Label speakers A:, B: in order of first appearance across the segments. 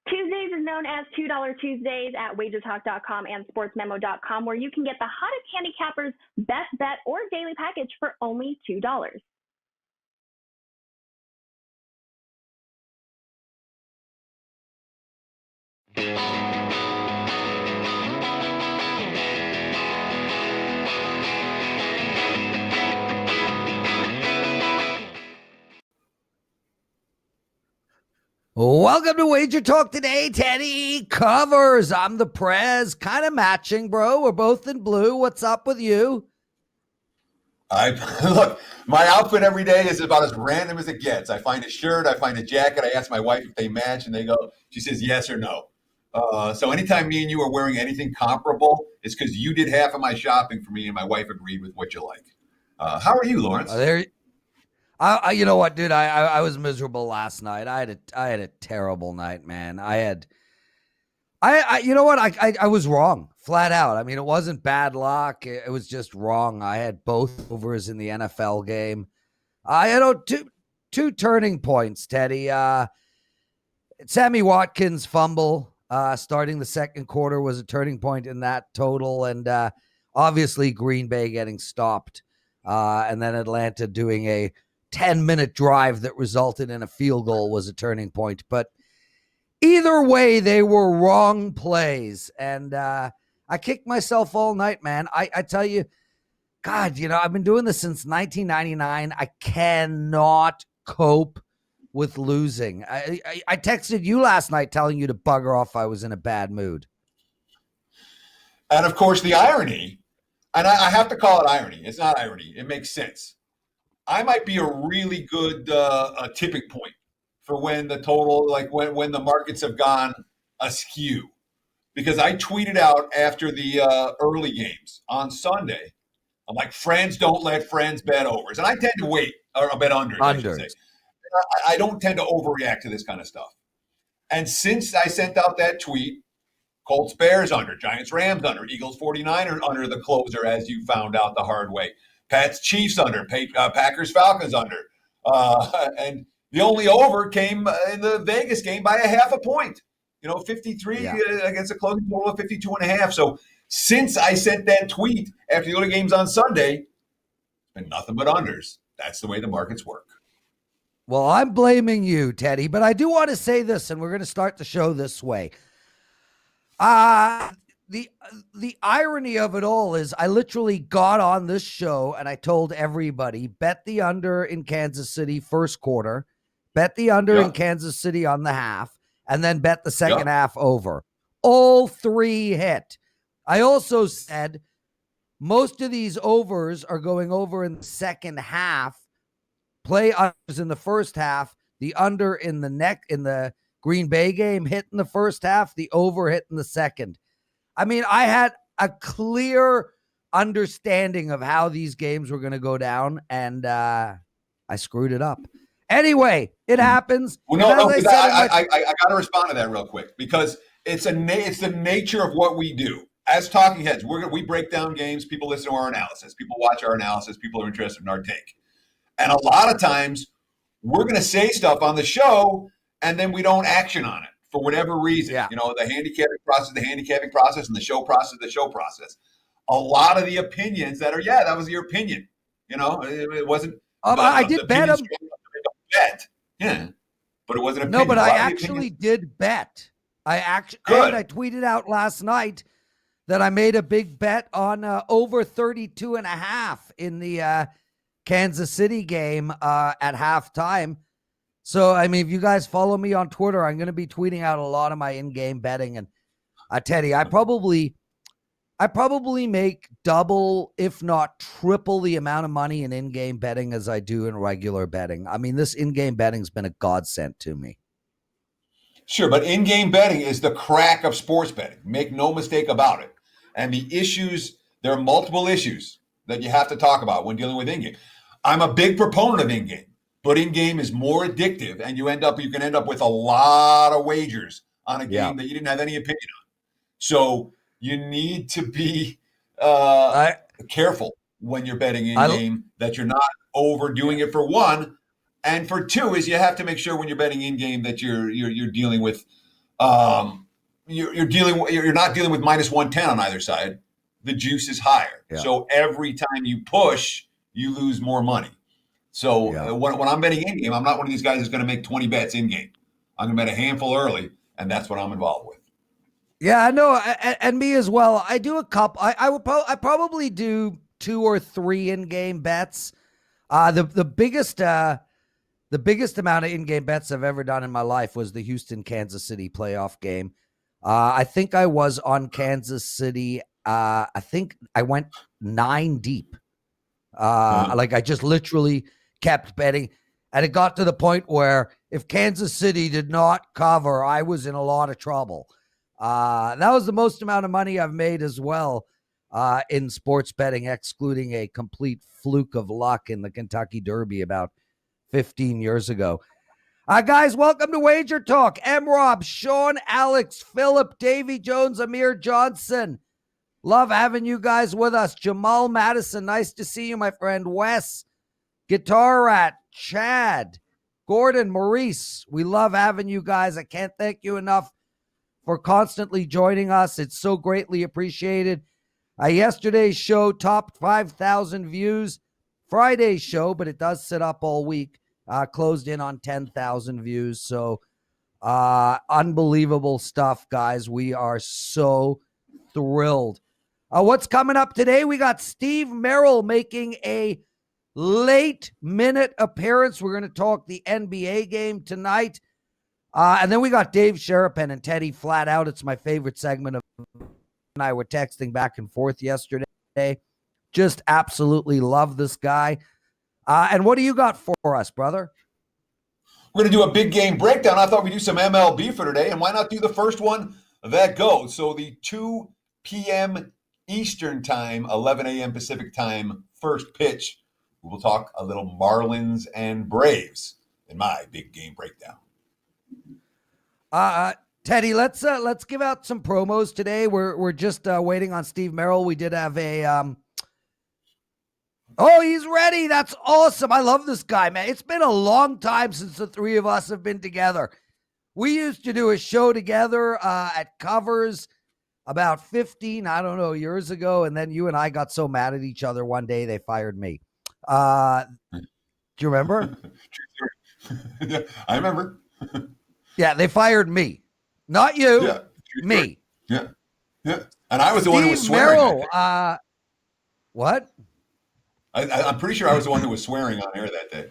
A: Tuesdays is known as $2 Tuesdays at WagerTalk.com and SportsMemo.com, where you can get the hottest handicappers, best bet, or daily package for only $2.
B: Welcome to Wager Talk Today, Teddy. Covers. I'm the Prez. Kind of matching, bro. We're both in blue. What's up with you?
C: Look, my outfit every day is about as random as it gets. I find a shirt, I find a jacket. I ask my wife if they match, and she says yes or no. So anytime me and you are wearing anything comparable, it's because you did half of my shopping for me, and my wife agreed with what you like. How are you, Lawrence?
B: You know what, dude? I was miserable last night. I had a terrible night, man. You know what? I was wrong, flat out. I mean, it wasn't bad luck. It was just wrong. I had both overs in the NFL game. I had two turning points, Teddy. Sammy Watkins' fumble starting the second quarter was a turning point in that total, and obviously Green Bay getting stopped, and then Atlanta doing a 10-minute drive that resulted in a field goal was a turning point. But either way, they were wrong plays. And I kicked myself all night, man. I tell you, God, I've been doing this since 1999. I cannot cope with losing. I texted you last night telling you to bugger off. I was in a bad mood.
C: And of course, the irony, and I have to call it irony. It's not irony. It makes sense. I might be a really good a tipping point for when the total, like when the markets have gone askew. Because I tweeted out after the early games on Sunday, I'm like, friends don't let friends bet overs. And I tend to wait, or bet unders, I should say. I don't tend to overreact to this kind of stuff. And since I sent out that tweet, Colts Bears under, Giants Rams under, Eagles 49ers under the closer, as you found out the hard way. Pats Chiefs under, Packers Falcons under. And the only over came in the Vegas game by a half a point. 53 against a closing total of 52.5. So since I sent that tweet after the other games on Sunday, it's been nothing but unders. That's the way the markets work.
B: Well, I'm blaming you, Teddy, but I do want to say this, and we're going to start the show this way. The irony of it all is I literally got on this show and I told everybody, bet the under in Kansas City first quarter, bet the under in Kansas City on the half, and then bet the second half over. All three hit. I also said most of these overs are going over in the second half. Play unders in the first half. The under in the Green Bay game hit in the first half. The over hit in the second. I mean, I had a clear understanding of how these games were going to go down, and I screwed it up. Anyway, it happens.
C: Well, I got to respond to that real quick because it's the nature of what we do. As talking heads, we break down games. People listen to our analysis. People watch our analysis. People are interested in our take. And a lot of times, we're going to say stuff on the show, and then we don't action on it. For whatever reason, the handicapping process, and the show process. A lot of the opinions that was your opinion. It wasn't.
B: I did bet them.
C: Yeah, but it wasn't.
B: No, but I actually did bet. I tweeted out last night that I made a big bet on over 32.5 in the Kansas City game at halftime. So, I mean, if you guys follow me on Twitter, I'm going to be tweeting out a lot of my in-game betting. And Teddy, I probably make double, if not triple the amount of money in in-game betting as I do in regular betting. I mean, this in-game betting's been a godsend to me.
C: Sure, but in-game betting is the crack of sports betting. Make no mistake about it. And there are multiple issues that you have to talk about when dealing with in-game. I'm a big proponent of in-game. But in-game is more addictive, and you can end up with a lot of wagers on a game that you didn't have any opinion on. So you need to be careful when you're betting in-game that you're not overdoing it, for one. And for two is you have to make sure when you're betting in-game that you're dealing with you're not dealing with minus 110 on either side. The juice is higher.
B: Yeah.
C: So every time you push, you lose more money. So when I'm betting in game, I'm not one of these guys that's going to make 20 bets in game. I'm going to bet a handful early, and that's what I'm involved with.
B: Yeah, I know, and me as well. I do a couple. I probably do 2 or 3 in-game bets. The biggest amount of in-game bets I've ever done in my life was the Houston-Kansas City playoff game. I think I was on Kansas City. I think I went 9 deep. Like I just literally kept betting, and it got to the point where if Kansas City did not cover, I was in a lot of trouble. That was the most amount of money I've made as well in sports betting, excluding a complete fluke of luck in the Kentucky Derby about 15 years ago. Guys, welcome to Wager Talk. M-Rob, Sean, Alex, Philip, Davy Jones, Amir Johnson. Love having you guys with us. Jamal Madison, nice to see you, my friend. Wes, Guitar Rat, Chad, Gordon, Maurice, we love having you guys. I can't thank you enough for constantly joining us. It's so greatly appreciated. Yesterday's show topped 5,000 views. Friday's show, but it does sit up all week, closed in on 10,000 views. So unbelievable stuff, guys. We are so thrilled. What's coming up today? We got Steve Merrill making a late-minute appearance. We're going to talk the NBA game tonight. And then we got Dave Sherapen and Teddy Flat Out. It's my favorite segment. And I were texting back and forth yesterday. Just absolutely love this guy. And what do you got for us, brother?
C: We're going to do a big game breakdown. I thought we'd do some MLB for today. And why not do the first one that goes? So the 2 p.m. Eastern time, 11 a.m. Pacific time, first pitch. We'll talk a little Marlins and Braves in my big game breakdown.
B: Teddy, let's give out some promos today. We're just waiting on Steve Merrill. We did have a oh, he's ready. That's awesome. I love this guy, man. It's been a long time since the three of us have been together. We used to do a show together at Covers about 15, I don't know, years ago, and then you and I got so mad at each other one day they fired me. Do you remember?
C: Yeah, I remember.
B: Yeah, they fired me. Not you.
C: Yeah,
B: me.
C: Yeah. Yeah. And I was the one who was swearing.
B: Merrill, what?
C: I'm pretty sure I was the one who was swearing on air that day.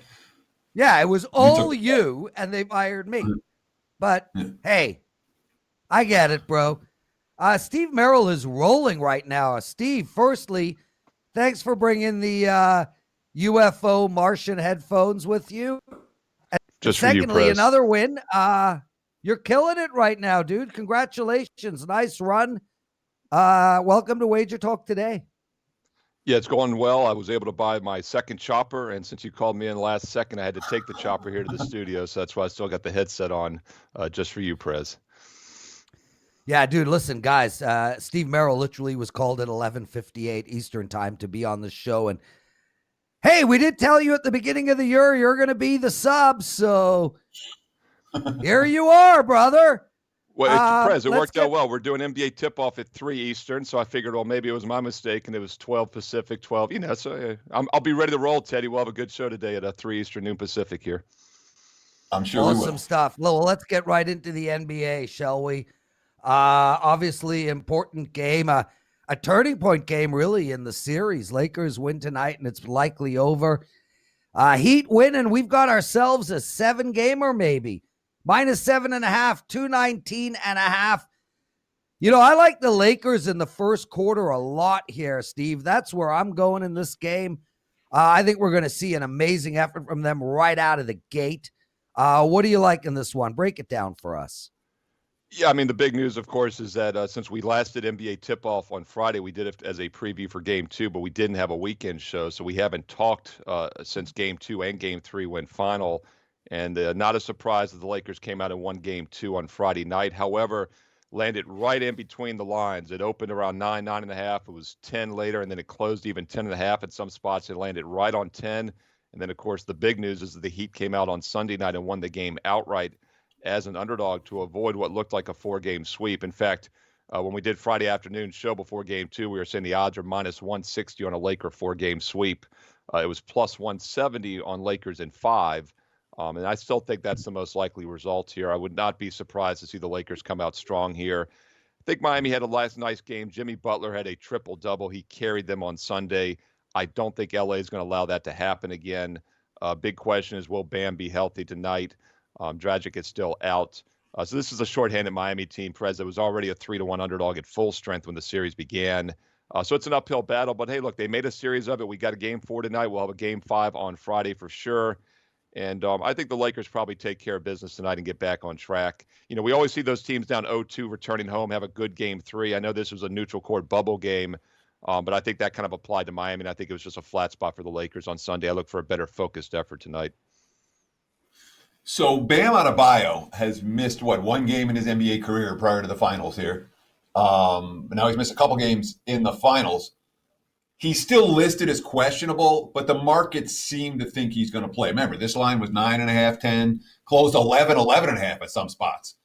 B: Yeah, it was all you, and they fired me. But, hey, I get it, bro. Steve Merrill is rolling right now. Steve, firstly, thanks for bringing the UFO Martian headphones with you. And
D: just
B: secondly,
D: for you, Prez.
B: another win. You're killing it right now, dude. Congratulations. Nice run. Welcome to Wager Talk Today.
D: Yeah, it's going well. I was able to buy my second chopper, and since you called me in the last second, I had to take the chopper here to the studio, so that's why I still got the headset on just for you, Prez.
B: Yeah, dude, listen, guys, Steve Merrill literally was called at 11:58 Eastern time to be on the show, and hey, we did tell you at the beginning of the year you're going to be the sub, so here you are, brother.
D: Well, Prez, it worked out well. We're doing NBA tip-off at 3 Eastern, so I figured, well, maybe it was my mistake, and it was 12 Pacific, 12. You know, so I'll be ready to roll, Teddy. We'll have a good show today at 3 Eastern, noon Pacific here.
C: I'm sure we will.
B: Awesome stuff. Well, let's get right into the NBA, shall we? Obviously, important game, a turning point game, really, in the series. Lakers win tonight, and it's likely over. Heat win, and we've got ourselves a 7-gamer, maybe. -7.5, 219.5. You know, I like the Lakers in the first quarter a lot here, Steve. That's where I'm going in this game. I think we're going to see an amazing effort from them right out of the gate. What do you like in this one? Break it down for us.
D: Yeah, I mean, the big news, of course, is that since we last did NBA tip-off on Friday, we did it as a preview for Game 2, but we didn't have a weekend show, so we haven't talked since Game 2 and Game 3 went final. And not a surprise that the Lakers came out and won Game 2 on Friday night. However, landed right in between the lines. It opened around 9, 9.5. It was 10 later, and then it closed even 10.5 at some spots. It landed right on 10. And then, of course, the big news is that the Heat came out on Sunday night and won the game outright as an underdog to avoid what looked like a 4-game sweep. In fact, when we did Friday afternoon show before game 2, we were saying the odds are minus 160 on a Laker 4-game sweep. It was plus 170 on Lakers in 5. And I still think that's the most likely result here. I would not be surprised to see the Lakers come out strong here. I think Miami had a nice game. Jimmy Butler had a triple-double. He carried them on Sunday. I don't think LA is going to allow that to happen again. Big question is, will Bam be healthy tonight? Dragic is still out. So this is a shorthanded Miami team, Prez, that was already a 3-1 underdog at full strength when the series began. So it's an uphill battle. But, hey, look, they made a series of it. We got a game 4 tonight. We'll have a game 5 on Friday for sure. And I think the Lakers probably take care of business tonight and get back on track. You know, we always see those teams down 0-2 returning home, have a good game 3. I know this was a neutral court bubble game, but I think that kind of applied to Miami, and I think it was just a flat spot for the Lakers on Sunday. I look for a better focused effort tonight.
C: So Bam Adebayo has missed, one game in his NBA career prior to the finals here. But now he's missed a couple games in the finals. He's still listed as questionable, but the markets seem to think he's going to play. Remember, this line was 9.5, 10, closed 11, 11.5 at some spots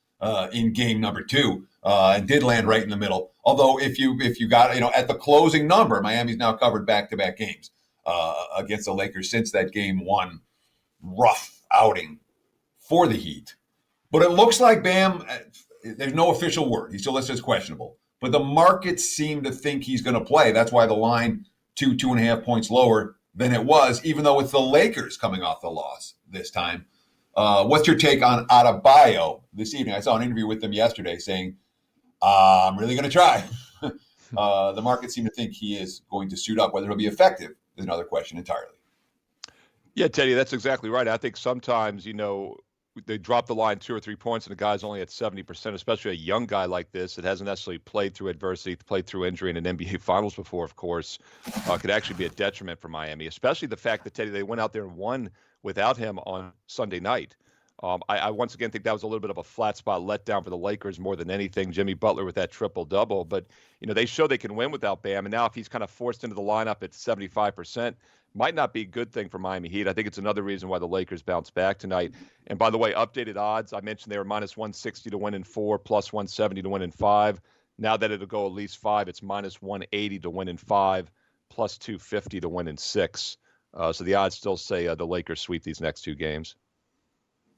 C: in game number 2, and did land right in the middle. Although if you got, at the closing number, Miami's now covered back-to-back games against the Lakers since that game 1 rough outing for the Heat. But it looks like Bam, there's no official word. He's still listed as questionable. But the markets seem to think he's going to play. That's why the line 2.5 points lower than it was, even though it's the Lakers coming off the loss this time. What's your take on Adebayo this evening? I saw an interview with him yesterday saying, I'm really going to try. The markets seem to think he is going to suit up. Whether he'll be effective is another question entirely.
D: Yeah, Teddy, that's exactly right. I think sometimes, they drop the line 2 or 3 points and the guy's only at 70%, especially a young guy like this that hasn't necessarily played through adversity, played through injury in an NBA Finals before, of course, could actually be a detriment for Miami, especially the fact that, Teddy, they went out there and won without him on Sunday night. I once again think that was a little bit of a flat spot letdown for the Lakers more than anything. Jimmy Butler with that triple-double. But, they show they can win without Bam. And now if he's kind of forced into the lineup at 75%, might not be a good thing for Miami Heat. I think it's another reason why the Lakers bounce back tonight. And by the way, updated odds, I mentioned they were minus 160 to win in 4, plus 170 to win in 5. Now that it'll go at least 5, it's minus 180 to win in 5, plus 250 to win in 6. So the odds still say the Lakers sweep these next 2 games.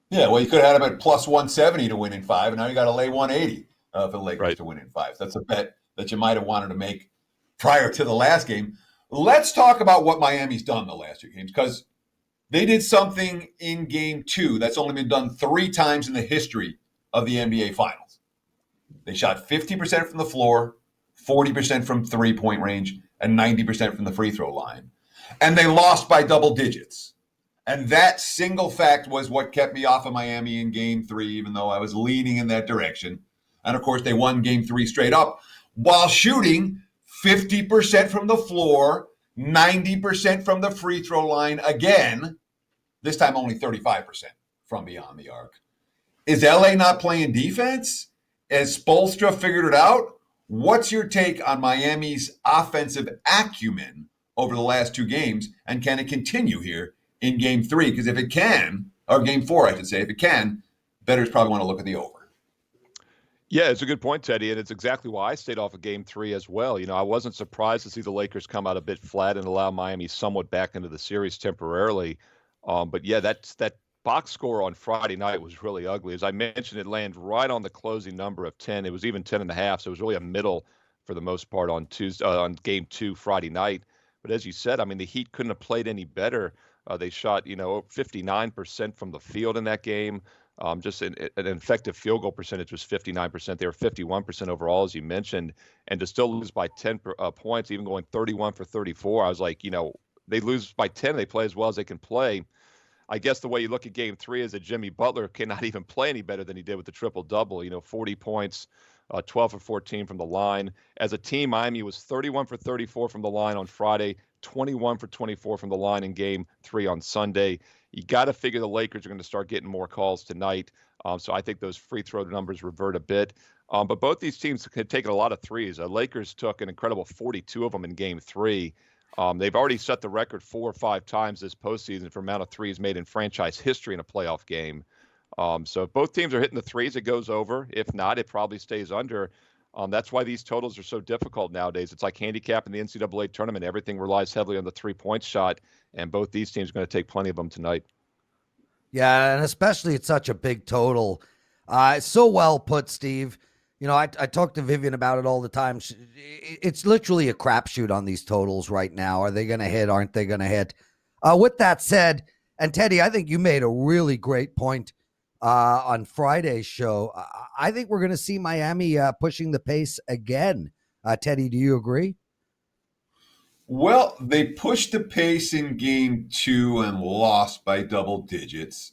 C: Yeah, well, you could have had them at plus 170 to win in 5, and now you got to lay 180 for the Lakers to win in 5. So that's a bet that you might have wanted to make prior to the last game. Let's talk about what Miami's done the last 2 games, because they did something in game 2 that's only been done 3 times in the history of the NBA Finals. They shot 50% from the floor, 40% from three-point range, and 90% from the free throw line. And they lost by double digits. And that single fact was what kept me off of Miami in game 3, even though I was leaning in that direction. And, of course, they won game 3 straight up while shooting 50% from the floor, 90% from the free throw line again, this time only 35% from beyond the arc. Is LA not playing defense? Has Spoelstra figured it out? What's your take on Miami's offensive acumen over the last 2 games, and can it continue here in game 3? Because if it can, or game 4, I should say, if it can, bettors probably want to look at the over.
D: Yeah, it's a good point, Teddy, and it's exactly why I stayed off of game 3 as well. I wasn't surprised to see the Lakers come out a bit flat and allow Miami somewhat back into the series temporarily. But yeah, that box score on Friday night was really ugly. As I mentioned, it landed right on the closing number of 10. It was even 10.5, so it was really a middle for the most part on game 2 Friday night. But as you said, the Heat couldn't have played any better. They shot, 59% from the field in that game. Just an effective field goal percentage was 59%. They were 51% overall, as you mentioned, and to still lose by 10 points, even going 31 for 34. I was like, they lose by 10, they play as well as they can play. I guess the way you look at game 3 is that Jimmy Butler cannot even play any better than he did with the triple-double. 40 points, 12 for 14 from the line. As a team, Miami was 31 for 34 from the line on Friday, 21 for 24 from the line in game 3 on Sunday. You got to figure the Lakers are going to start getting more calls tonight. So I think those free throw numbers revert a bit. But both these teams had taken a lot of threes. Lakers took an incredible 42 of them in game 3. They've already set the record 4 or 5 times this postseason for amount of threes made in franchise history in a playoff game. So if both teams are hitting the threes, it goes over. If not, it probably stays under. That's why these totals are so difficult nowadays. It's like handicapping the NCAA tournament. Everything relies heavily on the 3-point shot, and both these teams are going to take plenty of them tonight.
B: Yeah, and especially it's such a big total. It's so well put, Steve. You know, I talk to Vivian about it all the time. It's literally a crapshoot on these totals right now. Are they going to hit? Aren't they going to hit? With that said, and Teddy, I think you made a really great point on Friday's show. I think we're going to see Miami pushing the pace again. Teddy, do you agree?
C: Well, they pushed the pace in game 2 and lost by double digits.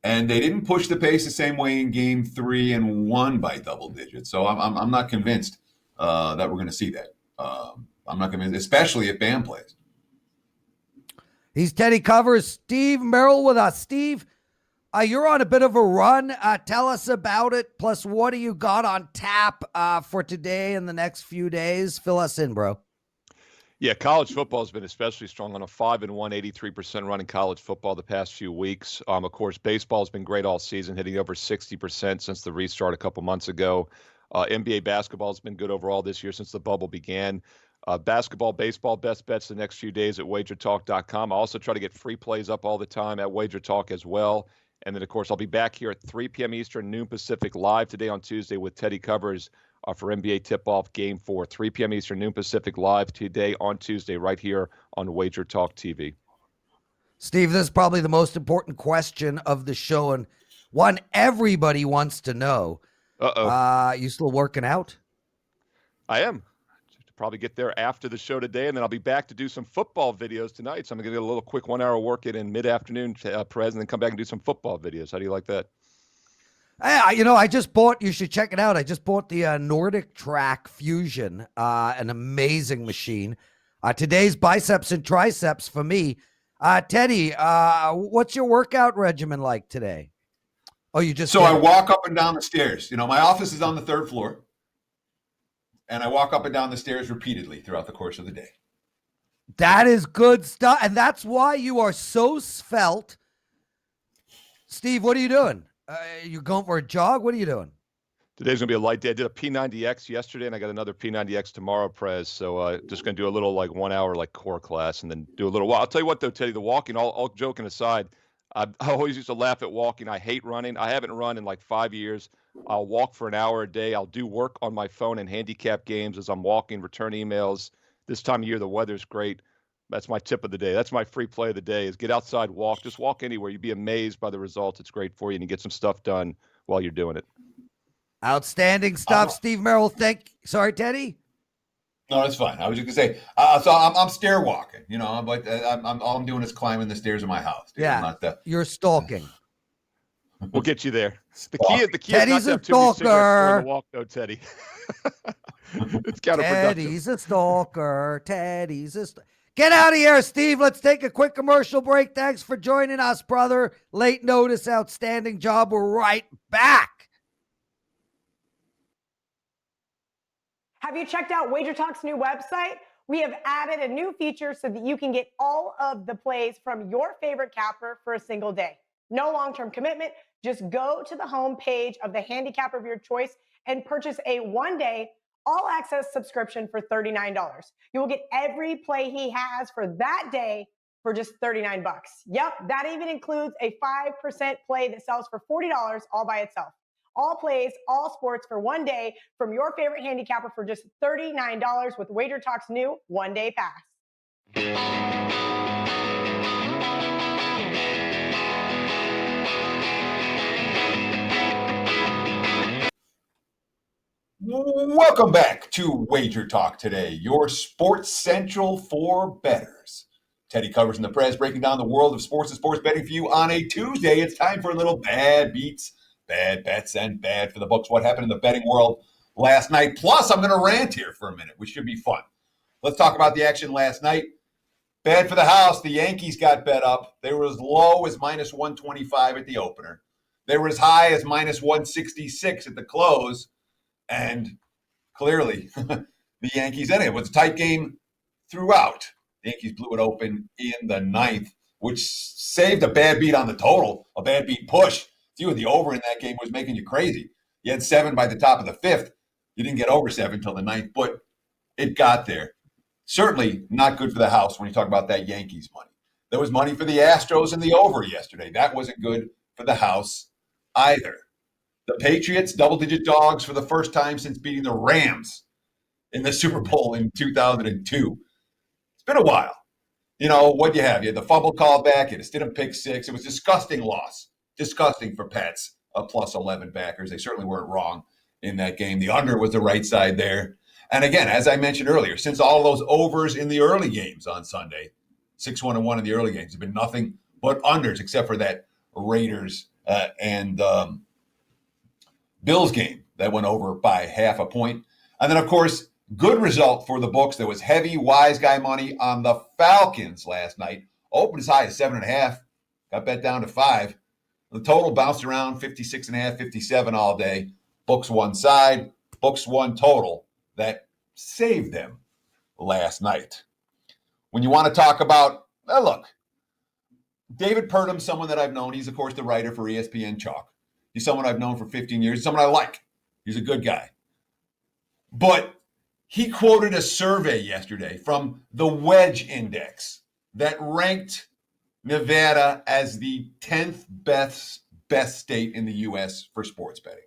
C: And they didn't push the pace the same way in game 3 and won by double digits. So I'm not convinced that we're going to see that. I'm not convinced, especially if Bam plays.
B: He's Teddy Covers. Steve Merrill with us. Steve, you're on a bit of a run. Tell us about it. Plus, what do you got on tap for today and the next few days? Fill us in, bro.
D: Yeah, college football has been especially strong on a 5-1, 83% run in college football the past few weeks. Of course, baseball has been great all season, hitting over 60% since the restart a couple months ago. NBA basketball has been good overall this year since the bubble began. Basketball, baseball, best bets the next few days at WagerTalk.com. I also try to get free plays up all the time at WagerTalk as well. And then, of course, I'll be back here at 3 p.m. Eastern, noon Pacific, live today on Tuesday with Teddy Covers for NBA tip-off Game 4, 3 p.m. Eastern, noon Pacific, live today on Tuesday right here on WagerTalk TV.
B: Steve, this is probably the most important question of the show and one everybody wants to know. You still working out?
D: I am. Probably get there after the show today, and then I'll be back to do some football videos tonight. So I'm going to get a little quick 1-hour workout in mid-afternoon, Prez, and then come back and do some football videos. How do you like that?
B: You know, I just bought, you should check it out. I just bought the Nordic Track Fusion, an amazing machine. Today's biceps and triceps for me. Teddy, what's your workout regimen like today? Oh, you just...
C: So I walk up and down the stairs. You know, my office is on the 3rd floor. And I walk up and down the stairs repeatedly throughout the course of the day.
B: That is good stuff. And that's why you are so svelte. Steve, what are you doing? You going for a jog? What are you doing?
D: Today's going to be a light day. I did a P90X yesterday, and I got another P90X tomorrow, Prez. So just going to do a little 1-hour core class and then do a little walk. I'll tell you what, though, Teddy, the walking, all joking aside, I always used to laugh at walking. I hate running. I haven't run in 5 years. I'll walk for an hour a day. I'll do work on my phone and handicap games as I'm walking, return emails. This time of year, the weather's great. That's my tip of the day. That's my free play of the day is get outside, walk. Just walk anywhere. You'd be amazed by the results. It's great for you, and you get some stuff done while you're doing it.
B: Outstanding stuff, Steve Merrill. Sorry, Teddy?
C: No, that's fine. I was just going to say, so I'm stair walking. You know, all I'm doing is climbing the stairs of my house. Dude.
B: Yeah, you're stalking.
D: We'll get you there. The key
B: Teddy's
D: is not to have
B: a
D: too many cigarettes
B: stalker.
D: during the walk, though, Teddy. It's counterproductive.
B: Teddy's a stalker. Get out of here, Steve. Let's take a quick commercial break. Thanks for joining us, brother. Late notice, outstanding job. We're right back.
E: Have you checked out WagerTalk's new website? We have added a new feature so that you can get all of the plays from your favorite capper for a single day. No long-term commitment. Just go to the home page of the handicapper of your choice and purchase a 1-day all-access subscription for $39. You will get every play he has for that day for just $39. Yep, that even includes a 5% play that sells for $40 all by itself. All plays, all sports for 1 day from your favorite handicapper for just $39 with WagerTalk's new 1-day pass.
C: Welcome back to Wager Talk Today, your sports central for bettors. Teddy Covers and the Prez breaking down the world of sports and sports betting for you on a Tuesday. It's time for a little bad beats, bad bets, and bad for the books. What happened in the betting world last night? Plus, I'm going to rant here for a minute, which should be fun. Let's talk about the action last night. Bad for the house. The Yankees got bet up. They were as low as minus 125 at the opener. They were as high as minus 166 at the close. And clearly, the Yankees, anyway, it was a tight game throughout. The Yankees blew it open in the ninth, which saved a bad beat on the total, a bad beat push few of the over in that game was making you crazy. You had 7 by the top of the 5th. You didn't get over 7 until the 9th, but it got there. Certainly not good for the house when you talk about that Yankees money. There was money for the Astros and the over yesterday. That wasn't good for the house either. The Patriots, double-digit dogs for the first time since beating the Rams in the Super Bowl in 2002. It's been a while. You know, what'd you have? You had the fumble call back. You had a Stidham pick 6. It was a disgusting loss. Disgusting for Pets, plus 11 backers. They certainly weren't wrong in that game. The under was the right side there. And again, as I mentioned earlier, since all those overs in the early games on Sunday, 6-1-1 in the early games, have been nothing but unders except for that Raiders and Bills game that went over by half a point. And then, of course, good result for the books. There was heavy wise guy money on the Falcons last night. Opened as high as 7.5. Got bet down to 5. The total bounced around 56.5, 57 all day. Books one side, books one total. That saved them last night. When you want to talk about, look, David Purdom, someone that I've known. He's, of course, the writer for ESPN Chalk. He's someone I've known for 15 years. He's someone I like. He's a good guy. But he quoted a survey yesterday from the Wedge Index that ranked Nevada as the 10th best state in the U.S. for sports betting.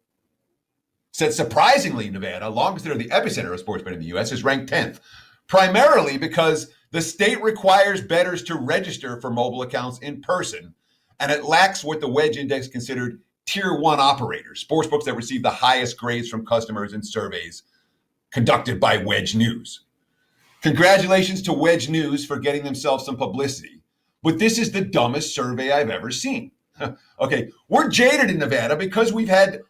C: Said surprisingly, Nevada, long considered the epicenter of sports betting in the U.S., is ranked 10th, primarily because the state requires bettors to register for mobile accounts in person, and it lacks what the Wedge Index considered Tier 1 operators, sportsbooks that receive the highest grades from customers in surveys conducted by Wedge News. Congratulations to Wedge News for getting themselves some publicity, but this is the dumbest survey I've ever seen. Okay, we're jaded in Nevada because we've had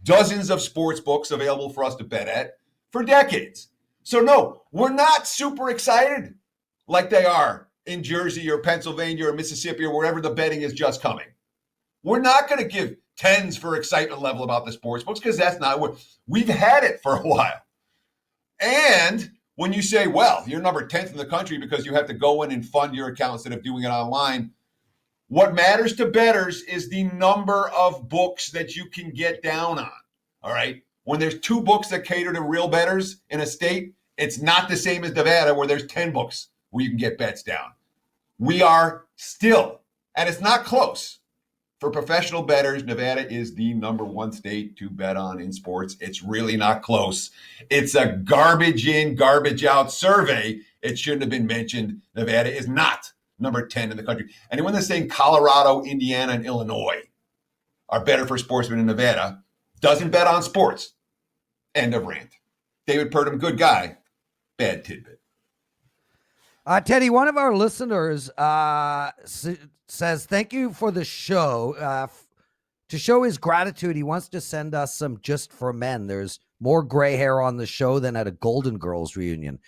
C: dozens of sports books available for us to bet at for decades. So no, we're not super excited like they are in Jersey or Pennsylvania or Mississippi or wherever the betting is just coming. We're not going to give 10s for excitement level about the sports books because that's not what we've had it for a while. And when you say, well, you're number 10th in the country because you have to go in and fund your account instead of doing it online, what matters to bettors is the number of books that you can get down on. All right. When there's 2 books that cater to real bettors in a state, it's not the same as Nevada where there's 10 books where you can get bets down. We are still, and it's not close. For professional bettors, Nevada is the number 1 state to bet on in sports. It's really not close. It's a garbage in, garbage out survey. It shouldn't have been mentioned. Nevada is not number 10 in the country. Anyone that's saying Colorado, Indiana, and Illinois are better for sportsmen in Nevada doesn't bet on sports. End of rant. David Purdom, good guy. Bad tidbit.
B: Teddy, one of our listeners says, thank you for the show. To show his gratitude, he wants to send us some Just for Men. There's more gray hair on the show than at a Golden Girls reunion.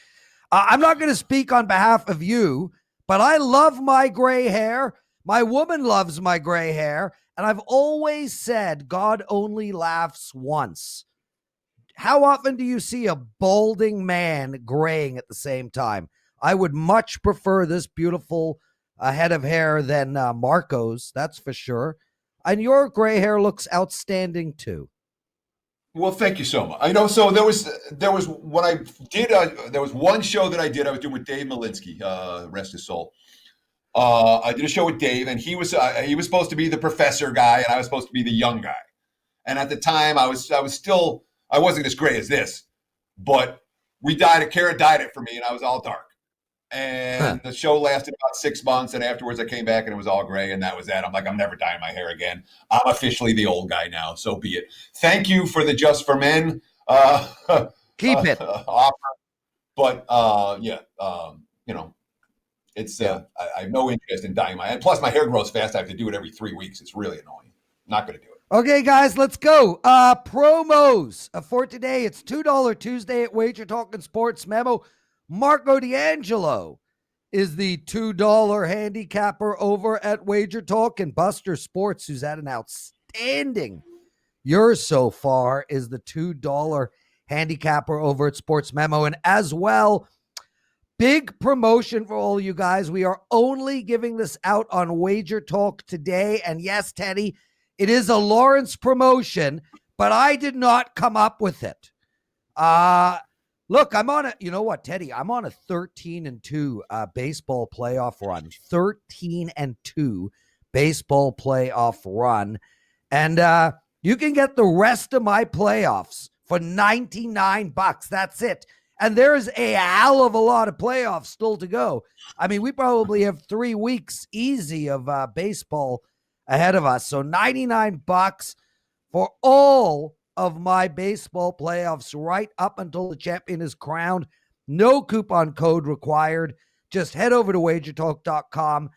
B: I'm not going to speak on behalf of you, but I love my gray hair. My woman loves my gray hair. And I've always said God only laughs once. How often do you see a balding man graying at the same time? I would much prefer this beautiful head of hair than Marco's, that's for sure. And your gray hair looks outstanding too.
C: Well, thank you so much. I know. So there was when I did. There was one show that I did. I was doing with Dave Malinsky, rest his soul. I did a show with Dave, and he was supposed to be the professor guy, and I was supposed to be the young guy. And at the time, I wasn't as gray as this, but Kara dyed it for me, and I was all dark. And the show lasted about 6 months, and afterwards I came back and it was all gray, and that was that. I'm like, I'm never dyeing my hair again. I'm officially the old guy now, so be it. Thank you for the Just for Men
B: Keep it.
C: offer. But it's I have no interest in dyeing my hair. Plus my hair grows fast. I have to do it every 3 weeks. It's really annoying. Not going to do it.
B: Okay, guys, let's go. Promos for today. It's $2 Tuesday at WagerTalk and Sports Memo. Marco D'Angelo is the $2 handicapper over at WagerTalk, and Buster Sports, who's had an outstanding year so far, is the $2 handicapper over at Sports Memo. And as well, big promotion for all you guys. We are only giving this out on WagerTalk today. And yes, Teddy, It is a Lawrence promotion, but I did not come up with it. Look, I'm on you know what, Teddy? I'm on a 13-2 baseball playoff run. 13-2 baseball playoff run. And you can get the rest of my playoffs for $99. That's it. And there's a hell of a lot of playoffs still to go. I mean, we probably have 3 weeks easy of baseball ahead of us. So $99 for all of my baseball playoffs right up until the champion is crowned. No coupon code required. Just head over to WagerTalk.com,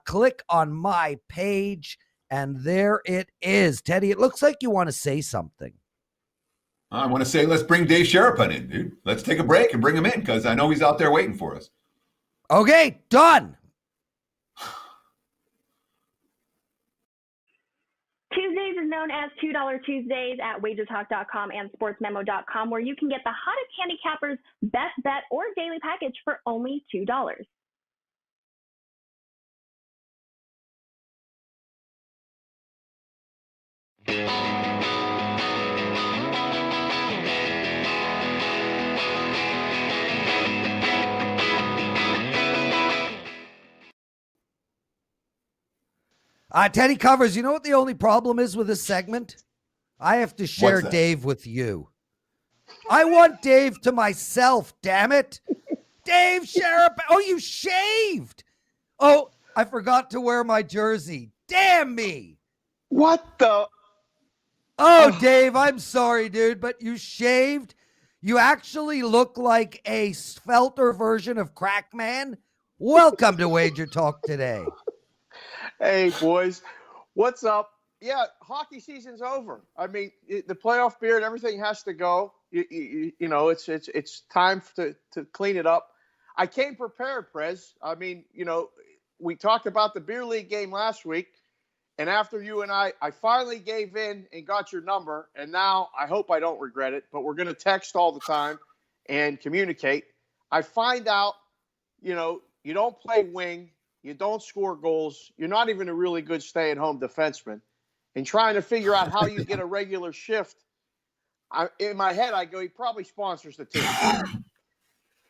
B: click on my page, and there it is. Teddy, it looks like you want to say something.
C: I want to say, let's bring Dave Sherapan in, dude. Let's take a break and bring him in because I know he's out there waiting for us.
B: Okay, done.
A: Tuesdays is known as $2 Tuesdays at WagerTalk.com and SportsMemo.com, where you can get the hottest handicappers' best bet or daily package for only $2.
B: Teddy Covers, you know what the only problem is with this segment? I have to share Dave with you. I want Dave to myself, damn it. Dave Sherapan. Oh, you shaved. Oh, I forgot to wear my jersey. Damn me.
F: What the?
B: Oh, Dave, I'm sorry, dude, but you shaved. You actually look like a svelter version of Crackman. Welcome to Wager Talk Today.
F: Hey, boys. What's up? Yeah, hockey season's over. I mean, the playoff beard, everything has to go. You know, it's time to clean it up. I came prepared, Prez. I mean, you know, we talked about the beer league game last week, and after you and I finally gave in and got your number, and now I hope I don't regret it, but we're going to text all the time and communicate. I find out, you know, you don't play wing, you don't score goals, you're not even a really good stay-at-home defenseman, and trying to figure out how you get a regular shift. In my head, I go, he probably sponsors the team.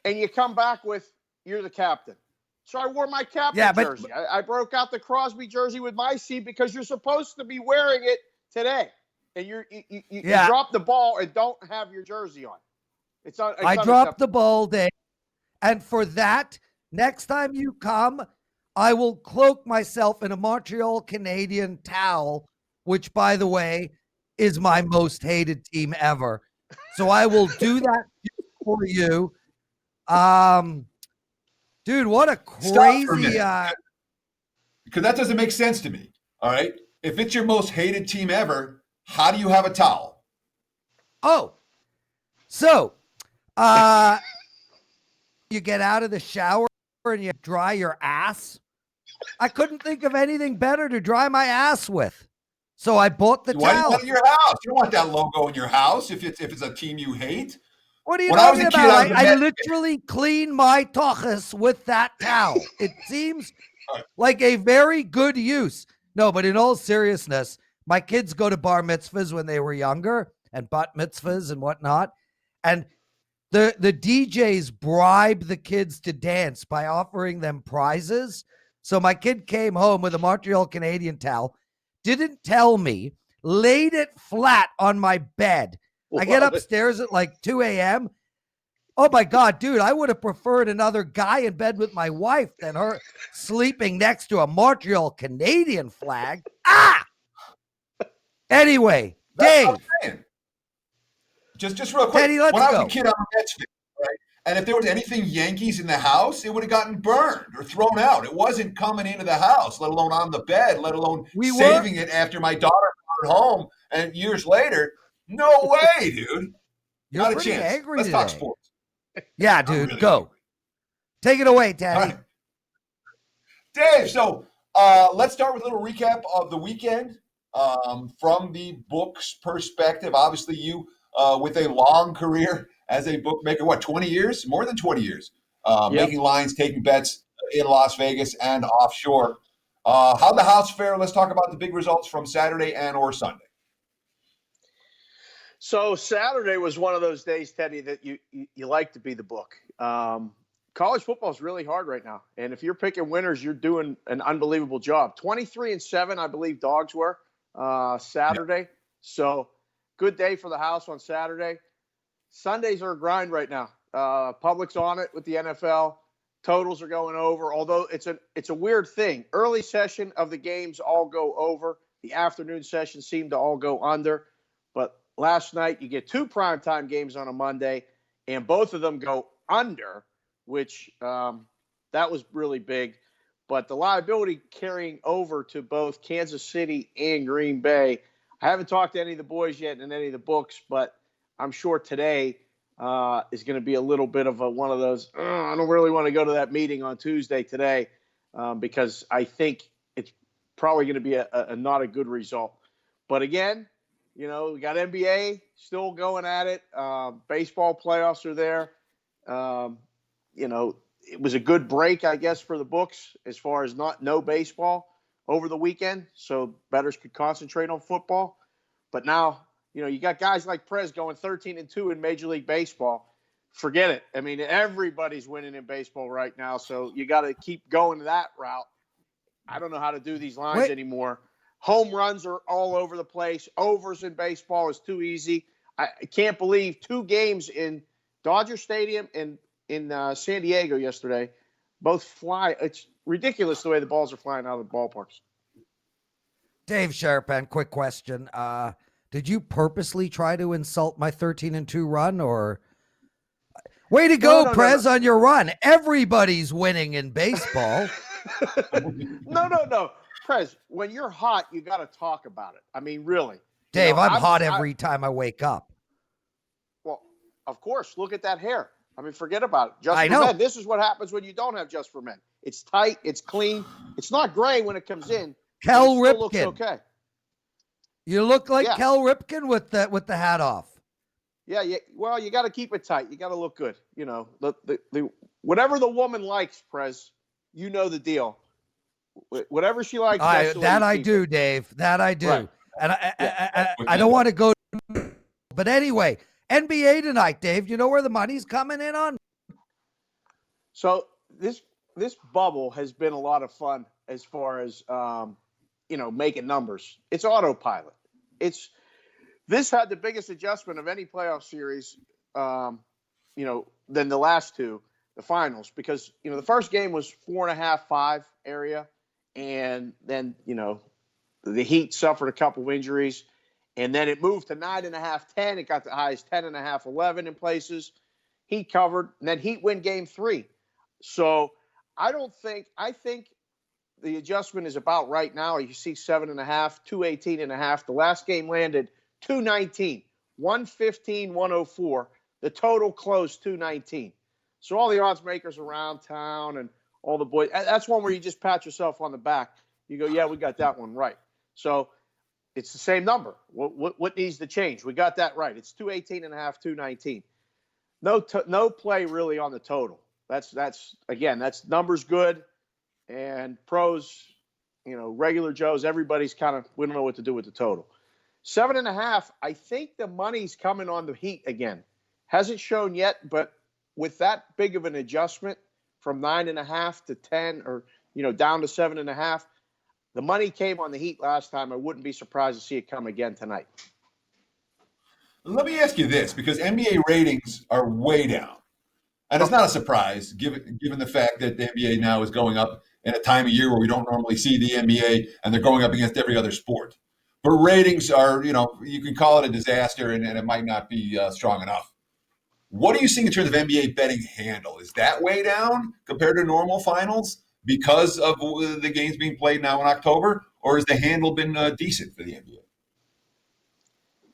F: And you come back with, you're the captain. So I wore my captain jersey. I broke out the Crosby jersey with my seat because you're supposed to be wearing it today. And you drop the ball and don't have your jersey on. It's
B: I dropped the ball, Dave. And for that, next time you come, I will cloak myself in a Montreal Canadian towel, which, by the way, is my most hated team ever. So I will do that for you. Dude, what a crazy
C: because that doesn't make sense to me. All right. If it's your most hated team ever, how do you have a towel?
B: Oh, so you get out of the shower and you dry your ass. I couldn't think of anything better to dry my ass with. So I bought the towel.
C: Why do you want it in your house? You don't want that logo in your house if it's a team you hate.
B: What are you talking about? I literally clean my tochas with that towel. It seems like a very good use. No, but in all seriousness, my kids go to bar mitzvahs when they were younger and bat mitzvahs and whatnot. And the DJs bribe the kids to dance by offering them prizes. So my kid came home with a Montreal Canadian towel, didn't tell me, laid it flat on my bed. I get upstairs at like 2 a.m. Oh my God, dude, I would have preferred another guy in bed with my wife than her sleeping next to a Montreal Canadian flag. Anyway, Dave.
C: Just real quick.
B: Teddy, let's
C: when I was
B: go.
C: a kid, I'm a Mets fan, right? And if there was anything Yankees in the house, it would have gotten burned or thrown out. It wasn't coming into the house, let alone on the bed, let alone saving it after my daughter brought it home. And years later, no way, dude.
B: You're
C: Not a
B: pretty
C: chance.
B: angry
C: Let's
B: today.
C: talk sports.
B: Yeah, dude,
C: really
B: go.
C: angry.
B: Take it away, Teddy.
C: Right. Dave, so let's start with a little recap of the weekend from the book's perspective. Obviously, you with a long career as a bookmaker, 20 years? More than 20 years. Making lines, taking bets in Las Vegas and offshore. How'd the house fare? Let's talk about the big results from Saturday and or Sunday.
F: So Saturday was one of those days, Teddy, that you like to be the book. College football is really hard right now. And if you're picking winners, you're doing an unbelievable job. 23-7, I believe dogs were Saturday. Yep. So good day for the house on Saturday. Sundays are a grind right now. Public's on it with the NFL. Totals are going over, although it's a weird thing. Early session of the games all go over. The afternoon sessions seem to all go under. But last night you get 2 primetime games on a Monday, and both of them go under, which that was really big. But the liability carrying over to both Kansas City and Green Bay. I haven't talked to any of the boys yet in any of the books, but I'm sure today is going to be a little bit of one of those, I don't really want to go to that meeting on Tuesday today because I think it's probably going to be a not a good result. But again, we got NBA still going at it. Baseball playoffs are there. It was a good break, I guess, for the books as far as no baseball over the weekend, so bettors could concentrate on football. But now, you got guys like Prez going 13-2 in Major League Baseball. Forget it. I mean, everybody's winning in baseball right now, so you got to keep going that route. I don't know how to do these lines anymore. Home runs are all over the place. Overs in baseball is too easy. I can't believe 2 games in Dodger Stadium and in San Diego yesterday, both fly. It's ridiculous the way the balls are flying out of the ballparks.
B: Dave Sharpan, quick question. Did you purposely try to insult my 13-2 run, or way to go, Prez, on your run? Everybody's winning in baseball.
F: No. Prez, when you're hot, you got to talk about it. I mean, really.
B: Dave, I'm hot every time I wake up.
F: Well, of course. Look at that hair. I mean, forget about it. Just
B: I
F: for
B: know.
F: men. This is what happens when you don't have Just for Men. It's tight. It's clean. It's not gray when it comes in.
B: Kel Ripken.
F: Looks okay.
B: You look like Kel Ripken with the hat off.
F: Yeah. Well, you got to keep it tight. You got to look good. The whatever the woman likes, Prez, you know the deal. Whatever she likes.
B: That I do, Dave. That I do.
F: Right.
B: And I don't want to go. But anyway, NBA tonight, Dave. You know where the money's coming in on?
F: So this bubble has been a lot of fun as far as making numbers. It's autopilot. This had the biggest adjustment of any playoff series, than the last 2, the finals, because the first game was 4.5, 5 area, and then the Heat suffered a couple of injuries, and then it moved to 9.5, 10. It got the highest 10.5, 11 in places. Heat covered, and then Heat win game 3. So I think the adjustment is about right now. You see 7.5, 218.5. The last game landed 219, 115, 104. The total closed 219. So all the odds makers around town and all the boys, that's one where you just pat yourself on the back. You go, yeah, we got that one right. So it's the same number. What needs to change? We got that right. It's 218.5, 219. No play really on the total. That's numbers good, and pros, regular Joes, everybody's we don't know what to do with the total. 7.5. I think the money's coming on the Heat again. Hasn't shown yet, but with that big of an adjustment from 9.5 to 10, or down to 7.5, the money came on the Heat last time. I wouldn't be surprised to see it come again tonight.
C: Let me ask you this, because NBA ratings are way down. And it's not a surprise, given the fact that the NBA now is going up in a time of year where we don't normally see the NBA, and they're going up against every other sport. But ratings are, you can call it a disaster, and it might not be strong enough. What are you seeing in terms of NBA betting handle? Is that way down compared to normal finals because of the games being played now in October, or has the handle been decent for the NBA?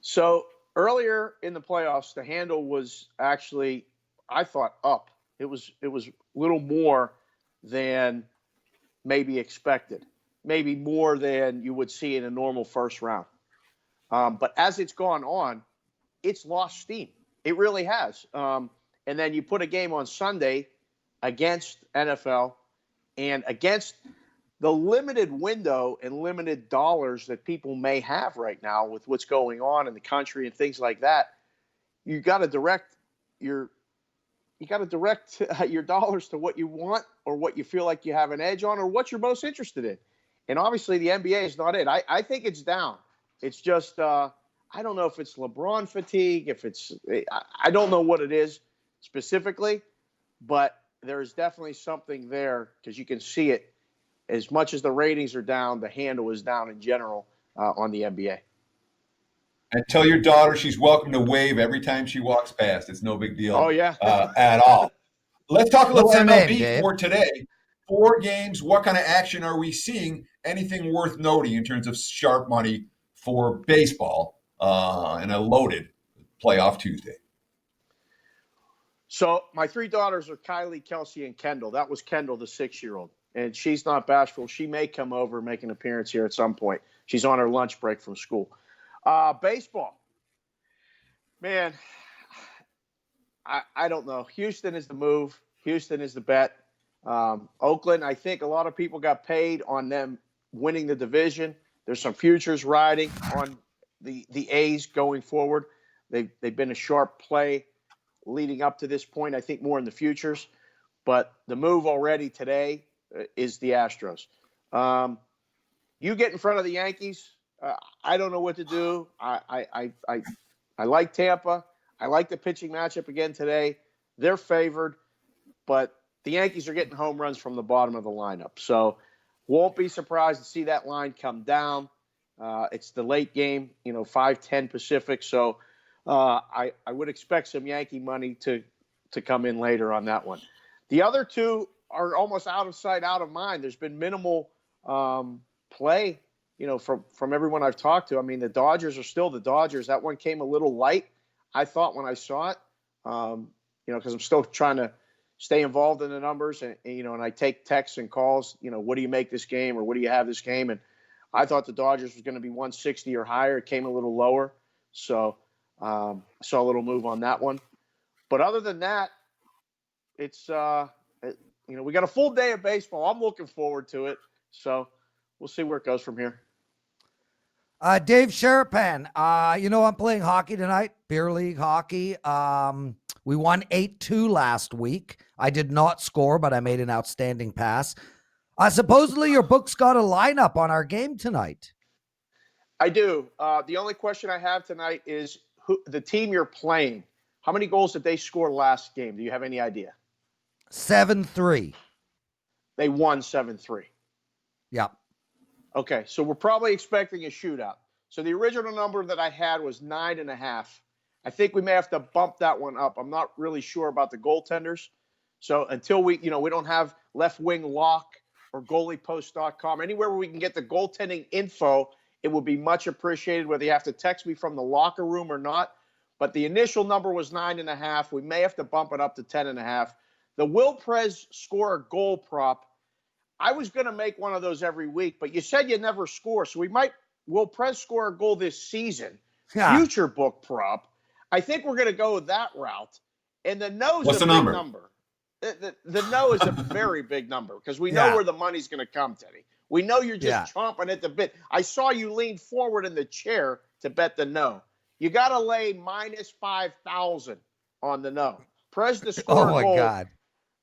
F: So earlier in the playoffs, the handle was actually, I thought, up. It was a little more than maybe expected, maybe more than you would see in a normal first round. But as it's gone on, it's lost steam. It really has. And then you put a game on Sunday against NFL and against the limited window and limited dollars that people may have right now with what's going on in the country and things like that, you got to direct your dollars to what you want or what you feel like you have an edge on or what you're most interested in. And obviously the NBA is not it. I think it's down. It's just I don't know if it's LeBron fatigue, I don't know what it is specifically, but there's definitely something there because you can see it. As much as the ratings are down, the handle is down in general on the NBA.
C: And tell your daughter she's welcome to wave every time she walks past. It's no big deal.
F: Oh, yeah.
C: At all. Let's talk a little
B: What's her
C: MLB
B: name,
C: for today. 4 games. What kind of action are we seeing? Anything worth noting in terms of sharp money for baseball and a loaded playoff Tuesday?
F: So my 3 daughters are Kylie, Kelsey, and Kendall. That was Kendall, the 6-year-old. And she's not bashful. She may come over and make an appearance here at some point. She's on her lunch break from school. Baseball. Man, I don't know. Houston is the move. Houston is the bet. Oakland, I think a lot of people got paid on them winning the division. There's some futures riding on the A's going forward. They've been a sharp play leading up to this point, I think more in the futures. But the move already today is the Astros. You get in front of the Yankees, I don't know what to do. I like Tampa. I like the pitching matchup again today. They're favored, but the Yankees are getting home runs from the bottom of the lineup. So won't be surprised to see that line come down. It's the late game, 5:10 Pacific. So I would expect some Yankee money to come in later on that one. The other 2 are almost out of sight, out of mind. There's been minimal play, from everyone I've talked to. I mean, the Dodgers are still the Dodgers. That one came a little light, I thought, when I saw it, because I'm still trying to stay involved in the numbers and I take texts and calls, what do you make this game or what do you have this game? And I thought the Dodgers was going to be 160 or higher. It came a little lower. So I saw a little move on that one. But other than that, it's, we got a full day of baseball. I'm looking forward to it. So we'll see where it goes from here.
B: Dave Sherapan, I'm playing hockey tonight, beer league hockey. We won 8-2 last week. I did not score, but I made an outstanding pass. Supposedly your book's got a lineup on our game tonight.
F: I do. The only question I have tonight is the team you're playing. How many goals did they score last game? Do you have any idea?
B: 7-3. They
F: won 7-3.
B: Yep.
F: Okay, so we're probably expecting a shootout. So the original number that I had was 9.5. I think we may have to bump that one up. I'm not really sure about the goaltenders. So until we don't have left wing lock or goaliepost.com, anywhere where we can get the goaltending info, it would be much appreciated, whether you have to text me from the locker room or not. But the initial number was 9.5. We may have to bump it up to 10.5. The Will Prez score a goal prop, I was going to make one of those every week, but you said you never score. So Will Prez score a goal this season?
B: Yeah.
F: Future book prop. I think we're going to go that route. And the no is a big number. The no is a very big number because we know where the money's going to come, Teddy. We know you're just chomping at the bit. I saw you lean forward in the chair to bet the no. You got to lay minus 5,000 on the no. Prez to score a goal.
B: Oh, my God.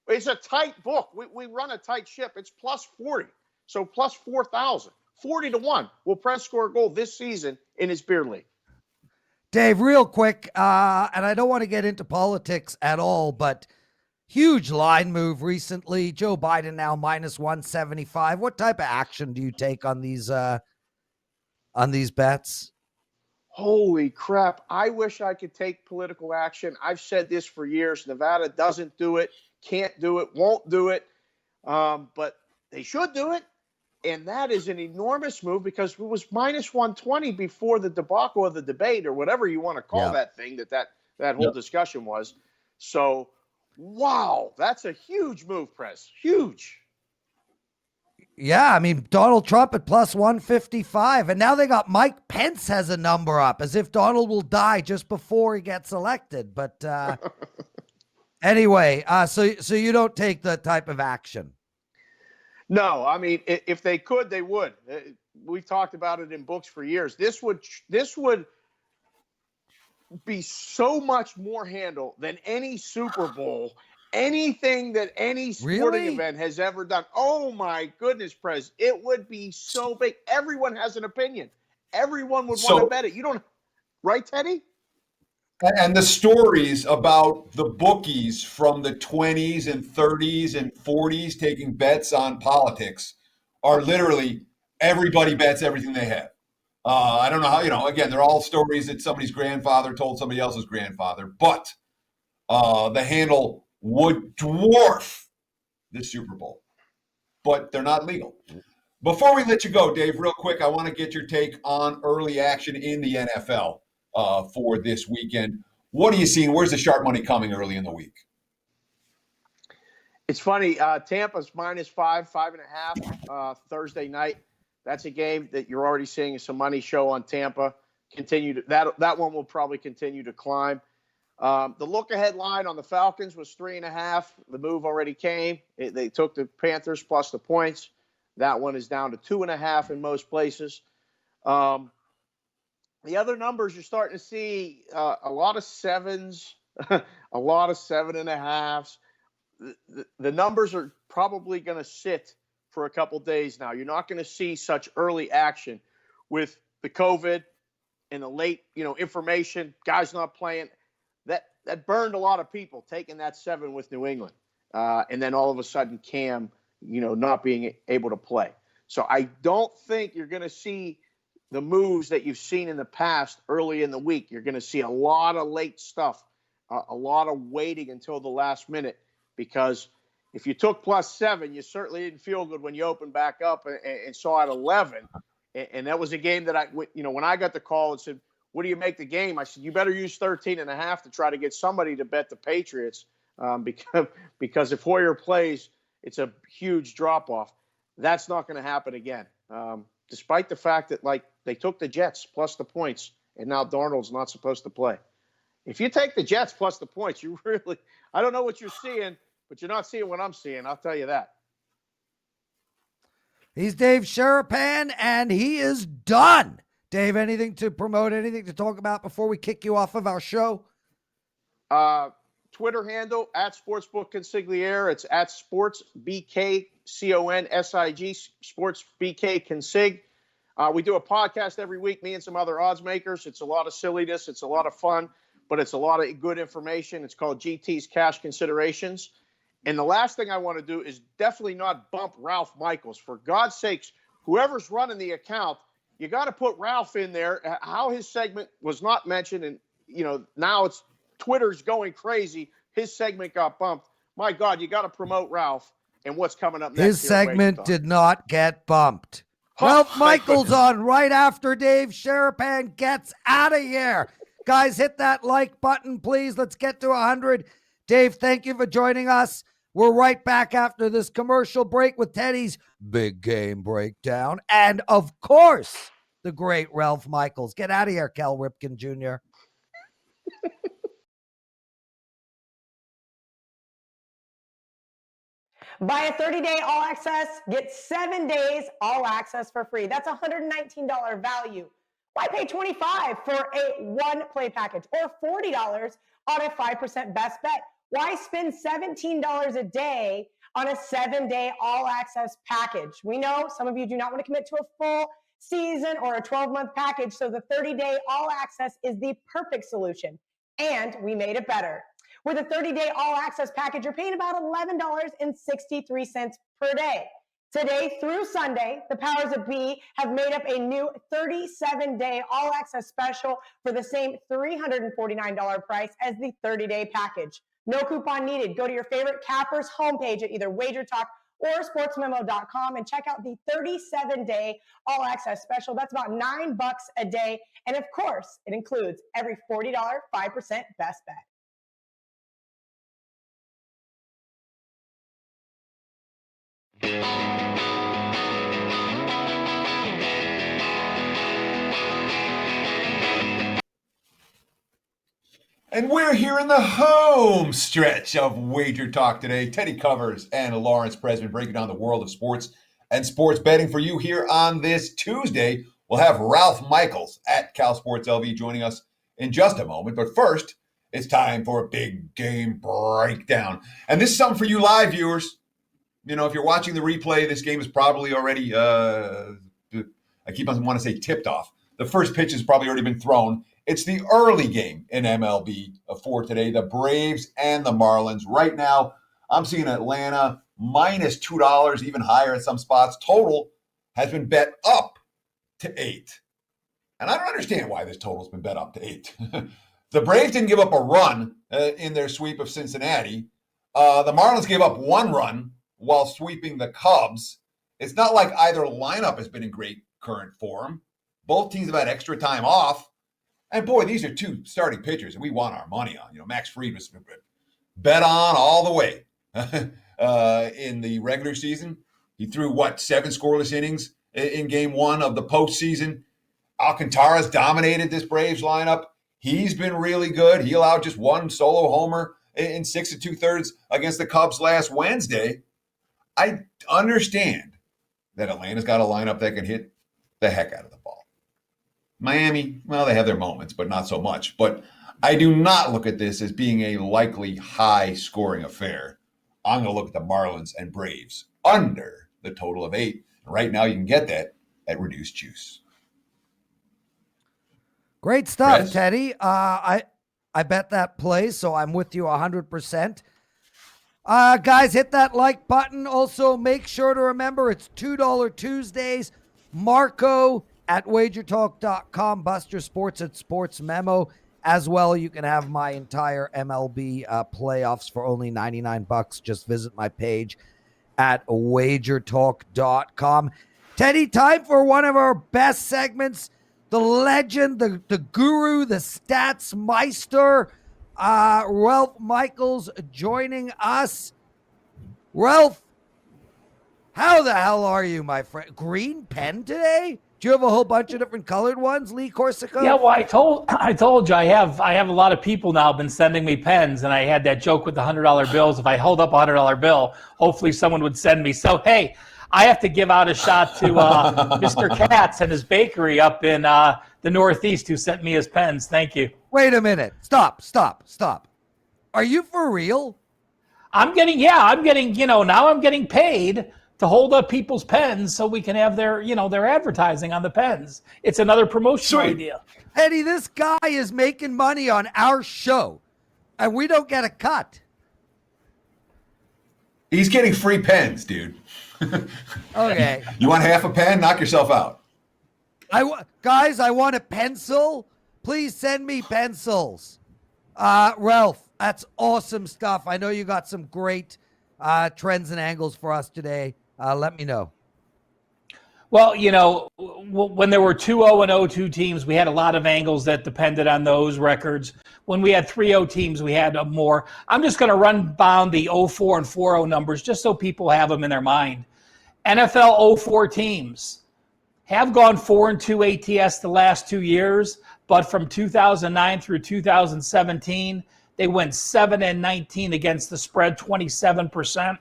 F: It's a tight book. We run a tight ship. It's plus 40. So plus 4,000. 40-1. Will Prez score a goal this season in his beer league?
B: Dave, real quick, and I don't want to get into politics at all, but huge line move recently. Joe Biden now minus 175. What type of action do you take on these bets?
F: Holy crap. I wish I could take political action. I've said this for years. Nevada doesn't do it, can't do it, won't do it. But they should do it. And that is an enormous move because it was minus 120 before the debacle of the debate or whatever you want to call that thing that whole discussion was. So, wow, that's a huge move, Prez. Huge.
B: Yeah, I mean, Donald Trump at plus 155. And now they got Mike Pence has a number up as if Donald will die just before he gets elected. But anyway, so you don't take that type of action.
F: No, I mean, if they could, they would. We've talked about it in books for years. This would be so much more handle than any Super Bowl, anything that any sporting
B: Really?
F: event has ever done. Oh my goodness, Prez. It would be so big. Everyone has an opinion. Everyone would want to bet it. You don't, right, Teddy?
C: And the stories about the bookies from the 20s and 30s and 40s taking bets on politics are literally everybody bets everything they have. I don't know how, again, they're all stories that somebody's grandfather told somebody else's grandfather, but the handle would dwarf the Super Bowl, but they're not legal. Before we let you go, Dave, real quick, I want to get your take on early action in the NFL for this weekend. What are you seeing? Where's the sharp money coming early in the week?
F: It's funny. Tampa's -5, 5.5 Thursday night. That's a game that you're already seeing some money show on Tampa. That one will probably continue to climb. The look-ahead line on the Falcons was 3.5. The move already came. They took the Panthers plus the points. That one is down to 2.5 in most places. The other numbers you're starting to see a lot of sevens, a lot of 7.5s. The numbers are probably going to sit for a couple days now. You're not going to see such early action with the COVID and the late, information, guys not playing. That burned a lot of people taking that 7 with New England. And then all of a sudden Cam, not being able to play. So I don't think you're going to see the moves that you've seen in the past early in the week. You're going to see a lot of late stuff, a lot of waiting until the last minute, because if you took +7, you certainly didn't feel good when you opened back up and saw at 11. And that was a game that when I got the call and said, what do you make the game? I said, you better use 13.5 to try to get somebody to bet the Patriots because if Hoyer plays, it's a huge drop-off. That's not going to happen again, despite the fact that, they took the Jets plus the points, and now Darnold's not supposed to play. If you take the Jets plus the points, I don't know what you're seeing, but you're not seeing what I'm seeing. I'll tell you that.
B: He's Dave Sharapan, and he is done. Dave, anything to promote, anything to talk about before we kick you off of our show?
F: Twitter handle @SportsbookConsigliere. It's @SportsBKConsig, SportsBKConsig. We do a podcast every week, me and some other odds makers. It's a lot of silliness. It's a lot of fun, but it's a lot of good information. It's called GT's Cash Considerations. And the last thing I want to do is definitely not bump Ralph Michaels. For God's sakes, whoever's running the account, you got to put Ralph in there. How his segment was not mentioned, and now Twitter's going crazy. His segment got bumped. My God, you got to promote Ralph and what's coming up next.
B: His segment did not get bumped. Ralph Michaels on right after Dave Sharapan gets out of here. Guys, hit that like button, please. Let's get to 100. Dave, thank you for joining us. We're right back after this commercial break with Teddy's Big Game Breakdown. And, of course, the great Ralph Michaels. Get out of here, Cal Ripken Jr.
E: Buy a 30-day all access, get 7 days all access for free. That's $119 value. Why pay $25 for a one-play package or $40 on a 5% best bet? Why spend $17 a day on a 7-day all access package? We know some of you do not want to commit to a full season or a 12-month package, so the 30-day all access is the perfect solution. And we made it better. With a 30-day all-access package, you're paying about $11.63 per day. Today through Sunday, the powers that be have made up a new 37-day all-access special for the same $349 price as the 30-day package. No coupon needed. Go to your favorite Cappers homepage at either WagerTalk or sportsmemo.com and check out the 37-day all-access special. That's about $9 a day. And, of course, it includes every $40 5% best bet.
C: And we're here in the home stretch of Wager Talk today. Teddy Covers and Lawrence Prez breaking down the world of sports and sports betting for you here on this Tuesday. We'll have Ralph Michaels at Cal Sports LV joining us in just a moment. But first, it's time for a big game breakdown. And this is something for you live viewers. You know, if you're watching the replay, this game is probably already, I keep on wanting to say tipped off. The first pitch has probably already been thrown. It's the early game in MLB for today, the Braves and the Marlins. Right now, I'm seeing Atlanta minus $2, even higher in some spots. Total has been bet up to 8. And I don't understand why this total's been bet up to 8. The Braves didn't give up a run in their sweep of Cincinnati. The Marlins gave up 1 run while sweeping the Cubs. It's not like either lineup has been in great current form. Both teams have had extra time off. And boy, these are 2 starting pitchers that we want our money on. You know, Max Fried was bet on all the way in the regular season. He threw, 7 scoreless innings in game 1 of the postseason. Alcantara's dominated this Braves lineup. He's been really good. He allowed just 1 solo homer in 6 2/3 against the Cubs last Wednesday. I understand that Atlanta's got a lineup that can hit the heck out of the ball. Miami, well, they have their moments, but not so much. But I do not look at this as being a likely high-scoring affair. I'm going to look at the Marlins and Braves under the total of 8. Right now, you can get that at reduced juice.
B: Great stuff,
C: Prez?
B: Teddy. I bet that plays, so I'm with you 100%. Guys, hit that like button. Also, make sure to remember it's $2 Tuesdays. Marco at WagerTalk.com, Buster Sports at Sports Memo. As well, you can have my entire MLB playoffs for only $99. Just visit my page at WagerTalk.com. Teddy, time for one of our best segments. The legend, the guru, the stats meister, Ralph Michaels joining us. Ralph, how the hell are you, my friend? Green pen today? Do you have a whole bunch of different colored ones, Lee Corsica?
G: Yeah, well, I told you I have a lot of people now been sending me pens, and I had that joke with the $100 bills. If I hold up a $100 bill, hopefully someone would send me. So hey, I have to give out a shot to Mr. Katz and his bakery up in the Northeast who sent me his pens. Thank you.
B: Wait a minute. Stop. Are you for real?
G: I'm getting, now I'm getting paid to hold up people's pens so we can have their advertising on the pens. It's another promotional idea.
B: Eddie, this guy is making money on our show, and we don't get a cut.
C: He's getting free pens, dude.
B: Okay.
C: You want half a pen? Knock yourself out.
B: Guys, I want a pencil. Please send me pencils. Ralph, that's awesome stuff. I know you got some great trends and angles for us today. Let me know.
G: Well, when there were 2-0 and 0-2 teams, we had a lot of angles that depended on those records. When we had 3-0 teams, we had more. I'm just going to run down the 0-4 and 4-0 numbers just so people have them in their mind. NFL 0-4 teams have gone 4-2 ATS the last 2 years, but from 2009 through 2017, they went 7-19 against the spread, 27%.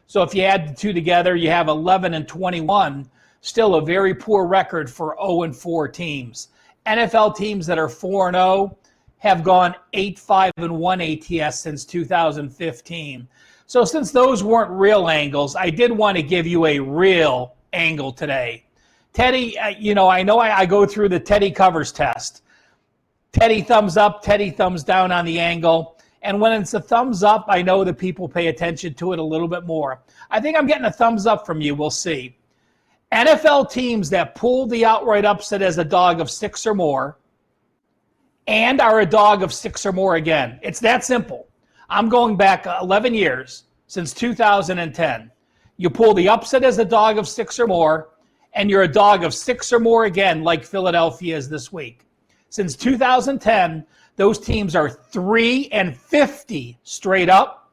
G: So if you add the two together, you have 11-21. Still a very poor record for 0-4 teams. NFL teams that are 4-0 have gone 8-5-1 ATS since 2015. So since those weren't real angles, I did want to give you a real angle today. Teddy, I know I go through the Teddy Covers test. Teddy thumbs up, Teddy thumbs down on the angle. And when it's a thumbs up, I know that people pay attention to it a little bit more. I think I'm getting a thumbs up from you. We'll see. NFL teams that pull the outright upset as a dog of 6 or more and are a dog of 6 or more again. It's that simple. I'm going back 11 years, since 2010. You pull the upset as a dog of 6 or more, and you're a dog of 6 or more again, like Philadelphia is this week. Since 2010, those teams are 3-50 straight up,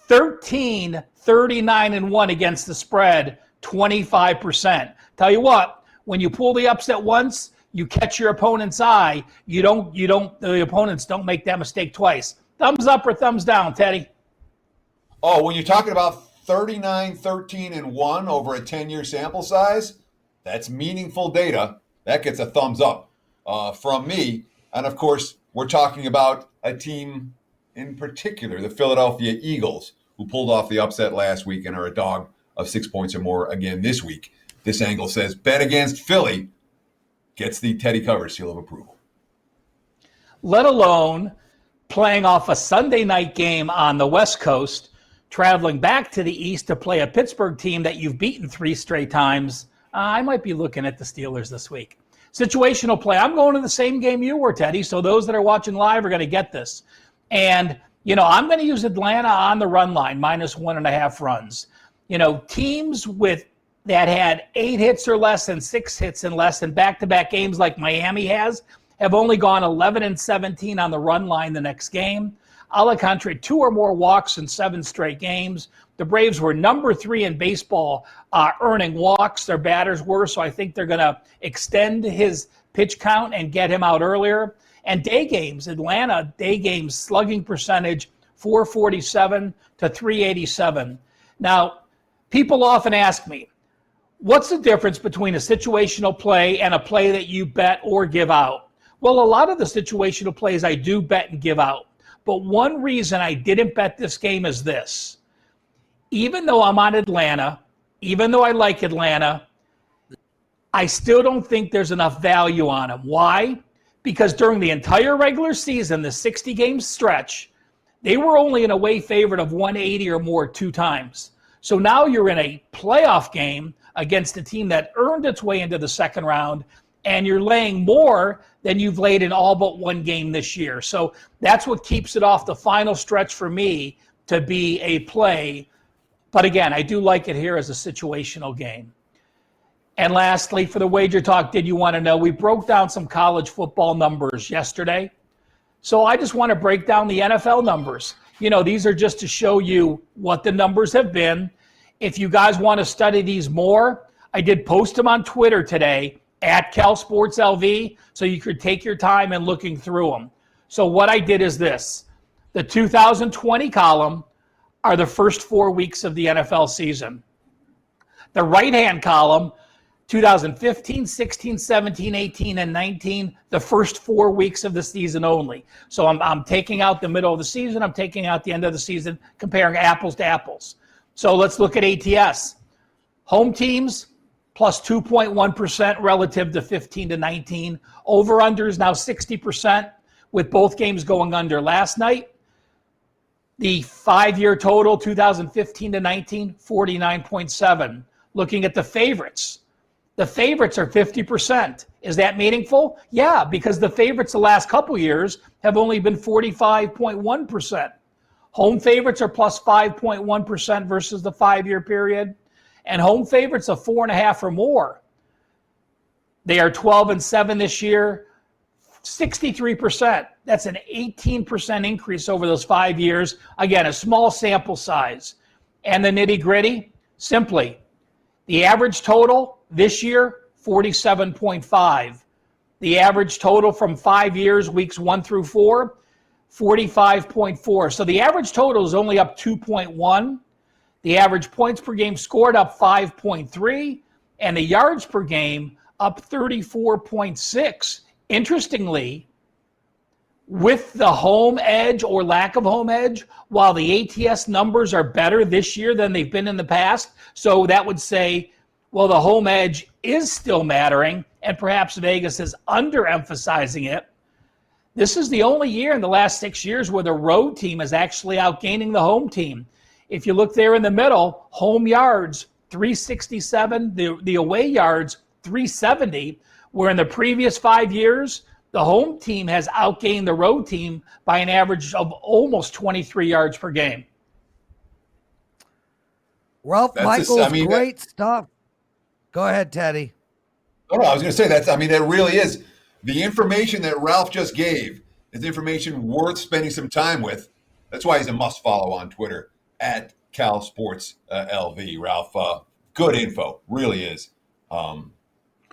G: 13-39-1 against the spread, 25%. Tell you what, when you pull the upset once, You catch your opponent's eye. The opponents don't make that mistake twice. Thumbs up or thumbs down, Teddy?
C: Oh, when you're talking about 39, 13, and 1 over a 10-year sample size, that's meaningful data. That gets a thumbs up from me. And of course, we're talking about a team in particular, the Philadelphia Eagles, who pulled off the upset last week and are a dog of 6 points or more again this week. This angle says bet against Philly gets the Teddy Covers seal of approval.
G: Let alone playing off a Sunday night game on the West Coast, traveling back to the East to play a Pittsburgh team that you've beaten 3 straight times. I might be looking at the Steelers this week. Situational play. I'm going to the same game you were, Teddy, so those that are watching live are going to get this. And, I'm going to use Atlanta on the run line, -1.5 runs. Teams that had 8 hits or less and 6 hits and less in back-to-back games like Miami have only gone 11-17 on the run line the next game. A la contrary, 2 or more walks in 7 straight games. The Braves were number 3 in baseball earning walks. Their batters were, so I think they're going to extend his pitch count and get him out earlier. And day games, Atlanta, day games, slugging percentage, 447 to 387. Now, people often ask me, what's the difference between a situational play and a play that you bet or give out? Well, a lot of the situational plays I do bet and give out. But one reason I didn't bet this game is this. Even though I'm on Atlanta, even though I like Atlanta, I still don't think there's enough value on them. Why? Because during the entire regular season, the 60-game stretch, they were only an away favorite of 180 or more 2 times. So now you're in a playoff game against a team that earned its way into the second round, and you're laying more than you've laid in all but 1 game this year. So that's what keeps it off the final stretch for me to be a play. But again, I do like it here as a situational game. And lastly, for the Wager Talk, did you want to know? We broke down some college football numbers yesterday. So I just want to break down the NFL numbers. These are just to show you what the numbers have been. If you guys want to study these more, I did post them on Twitter today at CalSportsLV, so you could take your time in looking through them. So what I did is this. The 2020 column are the first 4 weeks of the NFL season. The right-hand column, 2015, 16, 17, 18, and 19, the first 4 weeks of the season only. So I'm taking out the middle of the season, I'm taking out the end of the season, comparing apples to apples. So let's look at ATS. Home teams, plus 2.1% relative to 15 to 19. Over-under is now 60%, with both games going under last night. The 5-year total, 2015 to 19, 49.7. Looking at the favorites. The favorites are 50%. Is that meaningful? Yeah, because the favorites the last couple years have only been 45.1%. Home favorites are plus 5.1% versus the 5-year period. And home favorites of 4.5 or more. They are 12-7 this year, 63%. That's an 18% increase over those 5 years. Again, a small sample size. And the nitty-gritty, simply, the average total this year, 47.5. The average total from 5 years, weeks 1 through 4, 45.4. So the average total is only up 2.1. The average points per game scored up 5.3, and the yards per game up 34.6. Interestingly, with the home edge or lack of home edge, while the ATS numbers are better this year than they've been in the past, so that would say, well, the home edge is still mattering, and perhaps Vegas is underemphasizing it. This is the only year in the last 6 years where the road team is actually outgaining the home team. If you look there in the middle, home yards, 367, the away yards, 370, where in the previous 5 years, the home team has outgained the road team by an average of almost 23 yards per game.
B: Ralph Michaels, great stuff. Go ahead, Teddy.
C: No, I was going to say that really is. The information that Ralph just gave is information worth spending some time with. That's why he's a must follow on Twitter at CalSportsLV. Ralph, good info, really is.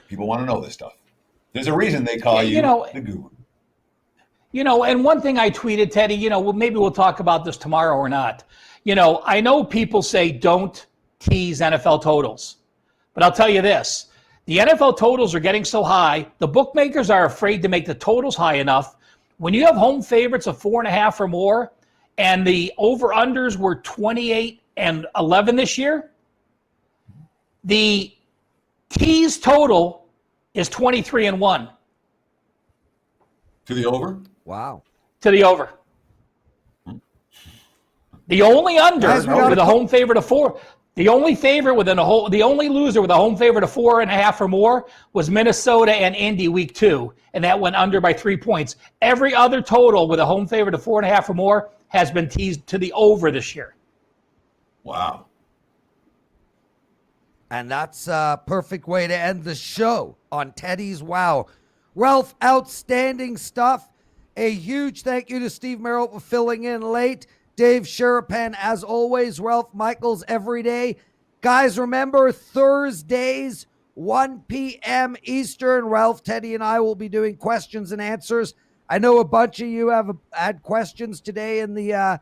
C: People want to know this stuff. There's a reason they call you the guru.
G: And one thing I tweeted, Teddy, maybe we'll talk about this tomorrow or not. I know people say don't tease NFL totals, but I'll tell you this. The NFL totals are getting so high, the bookmakers are afraid to make the totals high enough. When you have home favorites of 4.5 or more, and the over-unders were 28 and 11 this year, the tease total is 23 and 1.
C: To the over?
B: Wow.
G: To the over. The only under with a home favorite of 4. The only loser with a home favorite of 4.5 or more was Minnesota and Indy week 2, and that went under by 3 points. Every other total with a home favorite of 4.5 or more has been teased to the over this year.
C: Wow.
B: And that's a perfect way to end the show on Teddy's Wow. Ralph, outstanding stuff. A huge thank you to Steve Merrill for filling in late. Dave Sherapan, as always. Ralph Michaels every day. Guys, remember Thursdays, 1 p.m. Eastern. Ralph, Teddy, and I will be doing questions and answers. I know a bunch of you have had questions today in the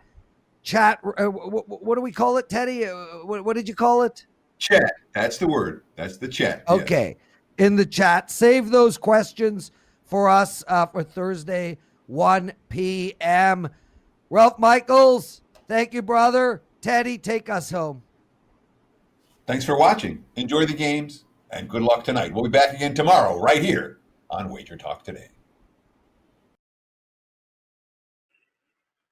B: chat. What do we call it, Teddy? What did you call it?
C: Chat. That's the word. That's the chat.
B: Okay. Yes. In the chat. Save those questions for us for Thursday, 1 p.m. Ralph Michaels, thank you, brother. Teddy, take us home.
C: Thanks for watching. Enjoy the games, and good luck tonight. We'll be back again tomorrow right here on WagerTalk Today.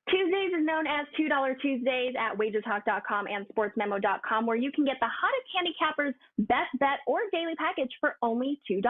A: Tuesdays is known as $2 Tuesdays at WagerTalk.com and SportsMemo.com, where you can get the hottest handicappers, best bet, or daily package for only $2.